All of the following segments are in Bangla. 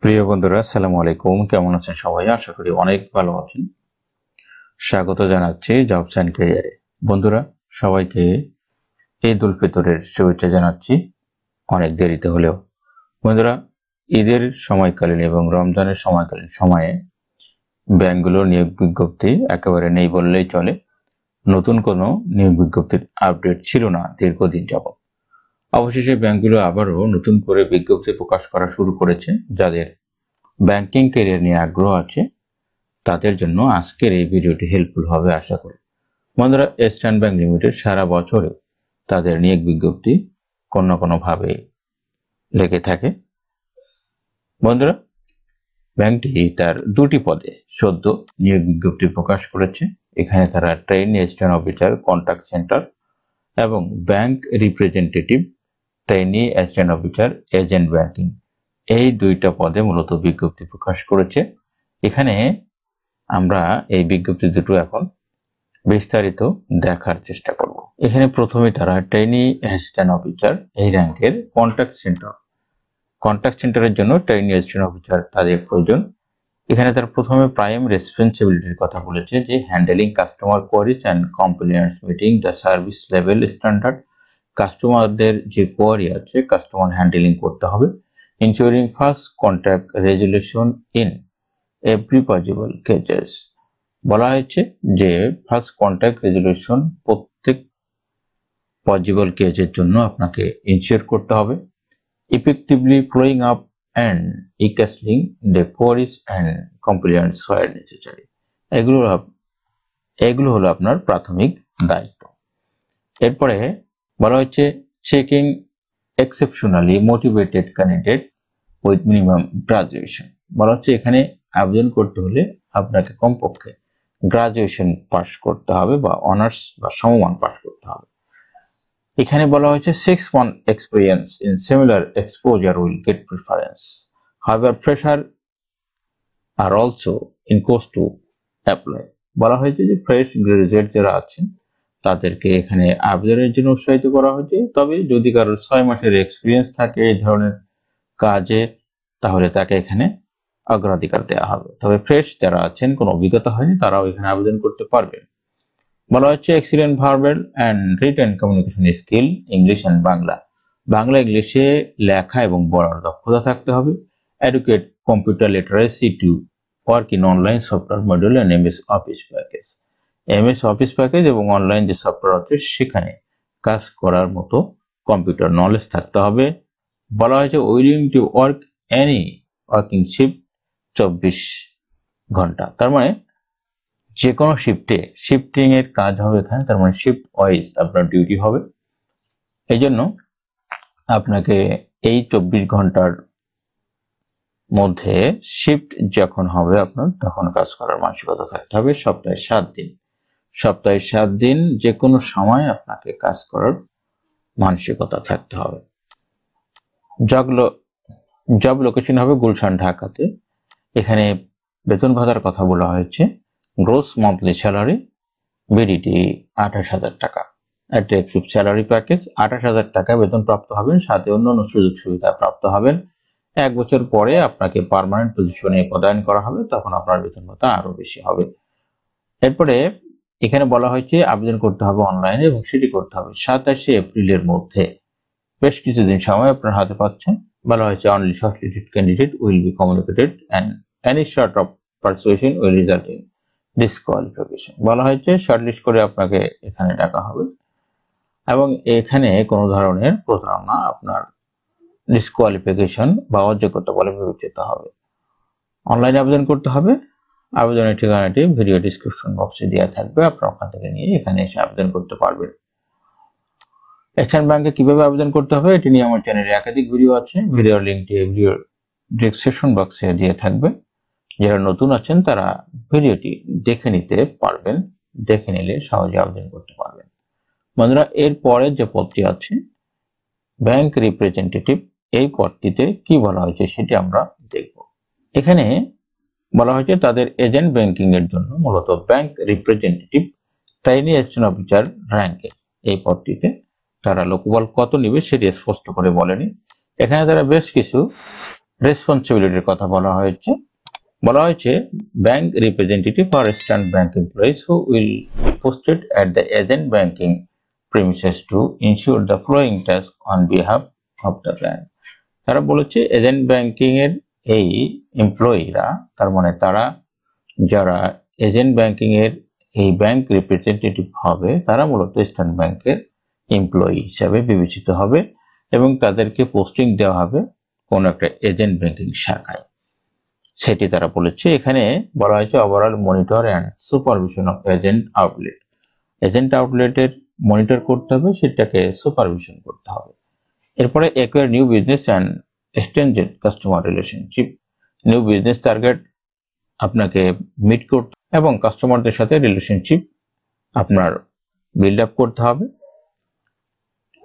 প্রিয় বন্ধুরা, আসসালামু আলাইকুম। কেমন আছেন সবাই? আশা করি অনেক ভালো আছেন। স্বাগত জানাচ্ছি জবস অ্যান্ড ক্যারিয়ারে। বন্ধুরা, সবাইকে ঈদ উল ফিতরের শুভেচ্ছা জানাচ্ছি অনেক দেরিতে হলেও। বন্ধুরা, ঈদের সময়কালীন এবং রমজানের সময়কালীন সময়ে ব্যাংকগুলোর নিয়োগ বিজ্ঞপ্তি একেবারে নেই বললেই চলে। নতুন কোনো নিয়োগ বিজ্ঞপ্তির আপডেট ছিল না দীর্ঘদিন যাবত। অবশেষে ব্যাংকগুলো আবারও নতুন করে বিজ্ঞপ্তি প্রকাশ করা শুরু করেছে। যাদের ব্যাংকিং ক্যারিয়ার নিয়ে আগ্রহ আছে তাদের জন্য আজকের এই ভিডিওটি হেল্পফুল হবে আশা করি। বন্ধুরা, ইস্টার্ন ব্যাংক লিমিটেড সারা বছরে তাদের নিয়োগ বিজ্ঞপ্তি কোনো না কোনোভাবে লেগে থাকে। বন্ধুরা, ব্যাংকটি তার দুটি পদে সদ্য নিয়োগ বিজ্ঞপ্তি প্রকাশ করেছে। এখানে তারা trainee assistant officer contact centre এবং bank representative trainee assistant officer agent banking এই দুইটা পদে মূলত বিজ্ঞপ্তি প্রকাশ করেছে। এখানে আমরা এই বিজ্ঞপ্তি দুটো এখন বিস্তারিত দেখার চেষ্টা করব। এখানে প্রথমে তারা ট্রেইনি অ্যাসিস্ট্যান্ট অফিসার এই র্যাঙ্কের কন্ট্যাক্ট সেন্টারের জন্য ট্রেইনি অ্যাসিস্ট্যান্ট অফিসার তাদের প্রয়োজন। এখানে তার প্রথমে প্রাইম রেসপন্সিবিলিটির কথা বলেছে যে handling customer queries and complaints meeting the service level standard. কাস্টমারদের যে কোয়ারি আছে কাস্টমার হ্যান্ডেলিং করতে হবে। Ensuring first contact resolution in every possible cases. বলা হয়েছে যে ফার্স্ট কন্ট্যাক্ট রেজুলেশন প্রত্যেক পসিবল কেসের জন্য আপনাকে ইনশিওর করতে হবে। ইফেক্টিভলি ফলোইং আপ অ্যান্ড ইকাসলিং the queries and complaints where necessary. এগুলো হলো আপনার প্রাথমিক দায়িত্ব। এরপরে বলা হচ্ছে checking exceptionally motivated candidate with minimum graduation. বলা হচ্ছে এখানে আবেদন করতে হলে আপনাকে কমপক্ষে গ্রাজুয়েশন পাস করতে হবে বা অনার্স বা সমমান পাস করতে হবে। এখানে বলা হয়েছে 6 month experience in similar exposure will get preference. However, fresher are also encouraged to apply. বলা হয়েছে যে ফ্রেশ গ্রাজুয়েট যারা আছেন তাদেরকে এখানে আবেদনের জন্য উৎসাহিত করা হয়েছে। তবে যদি কারোর 6 মাসের এক্সপিরিয়েন্স থাকে এই ধরনের কাজে তাহলে তাকে এখানে অগ্রাধিকার দেওয়া হবে। তবে ফ্রেশ যারা আছেন, কোনো অভিজ্ঞতা হয়নি, তারাও এখানে আবেদন করতে পারবেন। বলা হচ্ছে excellent verbal and written communication skill English and Bangla. Bangla ইংলিশে লেখা এবং পড়ার দক্ষতা থাকতে হবে। Adequate computer literacy to work in online software module and MS office package. MS office package এবং অনলাইন যে সফটওয়্যার আছে সেখানে কাজ করার মতো কম্পিউটার নলেজ থাকতে হবে। বলা হয়েছে willing to work any working shift 24 ঘন্টা। তার মানে যে কোনো শিফটিং এর কাজ হবে এখানে। তার মানে শিফট ওয়াইজ আপনার ডিউটি হবে। এই জন্য আপনাকে এই 24 ঘন্টার মধ্যে শিফট যখন হবে আপনার তখন কাজ করার মানসিকতা থাকতে হবে। সপ্তাহে 7 দিন যে কোনো সময় আপনাকে কাজ করার মানসিকতা থাকতে হবে। জব লোকেশন হবে গুলশান, ঢাকাতে। এখানে বেতন ভাতার কথা বলা হয়েছে। গ্রোস মান্থলি স্যালারি বিডিটি 28,000 টাকা। অ্যাট্রাকটিভ স্যালারি প্যাকেজ 28,000 টাকা বেতন প্রাপ্ত হবেন, সাথে অন্যান্য সুযোগ সুবিধা প্রাপ্ত হবেন। 1 বছর পরে আপনাকে পার্মানেন্ট পজিশনে পদায়ন করা হবে, তখন আপনার বেতন ভাতা আরো বেশি হবে। এরপরে এখানে বলা হয়েছে আবেদন করতে হবে অনলাইনে এবং সেটি করতে হবে 27 এপ্রিলের মধ্যে। বেশ কিছুদিন সময় আপনার হাতে পাচ্ছেন। বলা হয়েছে only shortlisted candidate will be communicated and any short of persuasion will result in disqualification. বলা হয়েছে শর্টলিস্ট করে আপনাকে এখানে ডাকা হবে এবং এখানে কোনো ধরনের প্রতারণা আপনার ডিসকোয়ালিফিকেশন বা অযোগ্যতা বলে বিবেচিত হবে। অনলাইনে আবেদন করতে হবে। আবেদনের ঠিকানাটি ভিডিও ডিসক্রিপশন বক্সে দেওয়া থাকবে, আপনারা ওখান থেকে নিয়ে এখানে এসে আবেদন করতে পারবেন। ইস্টার্ন ব্যাংকে কিভাবে আবেদন করতে হবে এটি নিয়ে আমার চ্যানেলে একাধিক ভিডিও আছে। ভিডিওর লিঙ্কটি ভিডিওর ডিসক্রিপশন বক্সে দিয়ে থাকবে। যারা নতুন আছেন তারা ভিডিওটি দেখে নিতে পারবেন, দেখে নিলে সহজে আবেদন করতে পারবেন। বন্ধুরা, এর পরে যে পদটি আছে ব্যাংক রিপ্রেজেন্টেটিভ, এই পদটিতে কি বলা হয়েছে সেটি আমরা দেখব। এখানে বলা হয়েছে তাদের এজেন্ট ব্যাংকিং এর জন্য মূলত bank representative trainee assistant officer র্যাঙ্কের এই পদটিতে তারা লোকবল কত নেবে সেটি স্পষ্ট করে বলেনি। এখানে তারা বেশ কিছু রেসপন্সিবিলিটির কথা বলা হয়েছে। Bank representative or Eastern Bank employees who will be posted at the agent banking premises to ensure the following task on behalf of the bank. তারা বলেছে এজেন্ট ব্যাংকিং এর এই এমপ্লয়িরা, তার মানে তারা যারা এজেন্ট ব্যাংকিং এর এই ব্যাংক রিপ্রেজেন্টেটিভ হবে, তারা মূলত ইস্টার্ন ব্যাংকের এমপ্লয়ি হিসাবে বিবেচিত হবে এবং তাদেরকে পোস্টিং দেওয়া হবে কোন একটা এজেন্ট ব্যাংকিং শাখায়, সেটি তারা বলেছে। এখানে বলা হয়েছে overall monitor and supervision of agent outlet. Agent আউটলেটের মনিটর করতে হবে, সেটাকে সুপারভিশন করতে হবে। এরপরে acquire new business and extended customer relationship. New business target আপনাকে মিট করতে এবং কাস্টমারদের সাথে রিলেশনশিপ আপনার বিল্ড আপ করতে হবে,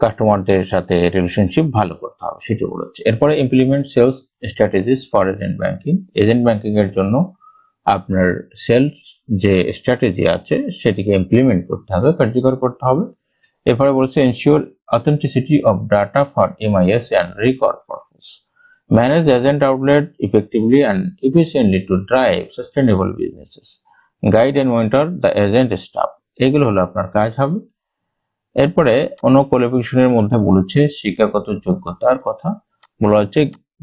কাস্টমারদের সাথে রিলেশনশিপ ভালো করতে হবে, সেটি বলেছে। এরপরে implement sales strategies for agent banking. Agent banking এর জন্য আপনার সেলস যে স্ট্র্যাটেজি আছে সেটিকে ইমপ্লিমেন্ট করতে হবে, কার্যকর করতে হবে। এরপরে বলছে ensure authenticity of data for MIS and record purpose. Manage agent outlet effectively and efficiently to drive sustainable businesses. Guide and monitor the agent staff. এগুলো হলো আপনার কাজ হবে। এরপরে অন্য কোয়ালিফিকেশনের মধ্যে বলেছে শিক্ষাগত যোগ্যতার কথা বলা হচ্ছে।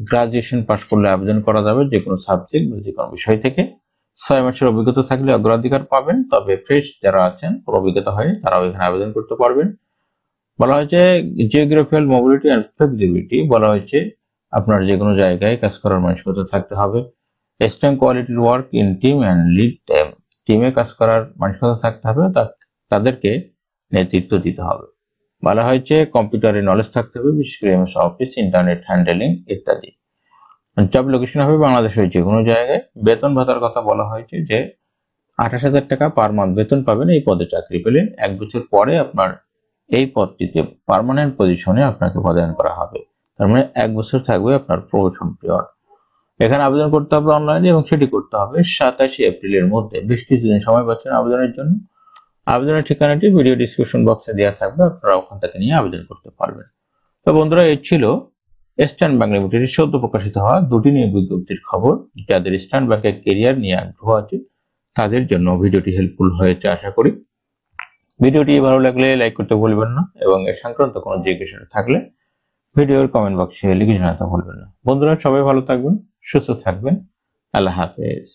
গ্রাজুয়েশন পাস করলে আবেদন করা যাবে যে কোনো সাবজেক্ট বা যে কোনো বিষয় থেকে। 6 মাসের অভিজ্ঞতা থাকলে অগ্রাধিকার পাবেন, তবে ফ্রেশ যারা আছেন অভিজ্ঞতা হয় তারাও এখানে আবেদন করতে পারবেন। বলা হয়েছে জিওগ্রাফিক্যাল মোবিলিটি অ্যান্ড ফ্লেক্সিবিলিটি। বলা হয়েছে আপনার যে কোনো জায়গায় কাজ করার মানসিকতা থাকতে হবে। স্ট্রং কোয়ালিটির work in team and lead team. টিমে কাজ করার মানসিকতা থাকতে হবে, তাদেরকে নেতৃত্ব দিতে হবে। বলা হয়েছে কম্পিউটারের নলেজ থাকতে হবে, বিশেষ করে এমএস অফিস, ইন্টারনেট হ্যান্ডেলিং ইত্যাদি। জব লোকেশন হবে বাংলাদেশের যে কোনো জায়গায়। বেতন ভাতার কথা বলা হয়েছে যে 28,000 টাকা পার মান্থ বেতন পাবেন এই পদে চাকরি পেলে। 1 বছর পরে আপনার এই পদটিতে পার্মানেন্ট পজিশনে আপনাকে পদায়ন করা হবে, তার মানে 1 বছর থাকবে আপনার প্রমোশন পিরিয়ড। এখানে আবেদন করতে হবে অনলাইনে এবং সেটি করতে হবে 27 এপ্রিলের মধ্যে। বেশ কিছুদিন সময় পাচ্ছেন আবেদনের জন্য। আবেদনের ঠিকানাটি ভিডিও ডিসক্রিপশন বক্সে দেওয়া থাকবে, আপনারা ওখান থেকে নিয়ে আবেদন করতে পারবেন। তো বন্ধুরা, এই ছিল ইস্টার্ন ব্যাংক লিমিটেডের সদ্য প্রকাশিত হওয়া 2টি নিয়োগ বিজ্ঞপ্তির খবর। যাদের ইস্টার্ন ব্যাংকের কেরিয়ার নিয়ে আগ্রহ আছে তাদের জন্য ভিডিওটি হেল্পফুল হয়েছে আশা করি। ভিডিওটি ভালো লাগলে লাইক করতে ভুলবেন না এবং এর সংক্রান্ত কোনো জিজ্ঞাসা থাকলে ভিডিওর কমেন্ট বক্সে লিখে জানাতে ভুলবেন না। বন্ধুরা, সবাই ভালো থাকবেন, সুস্থ থাকবেন। আল্লাহ হাফেজ।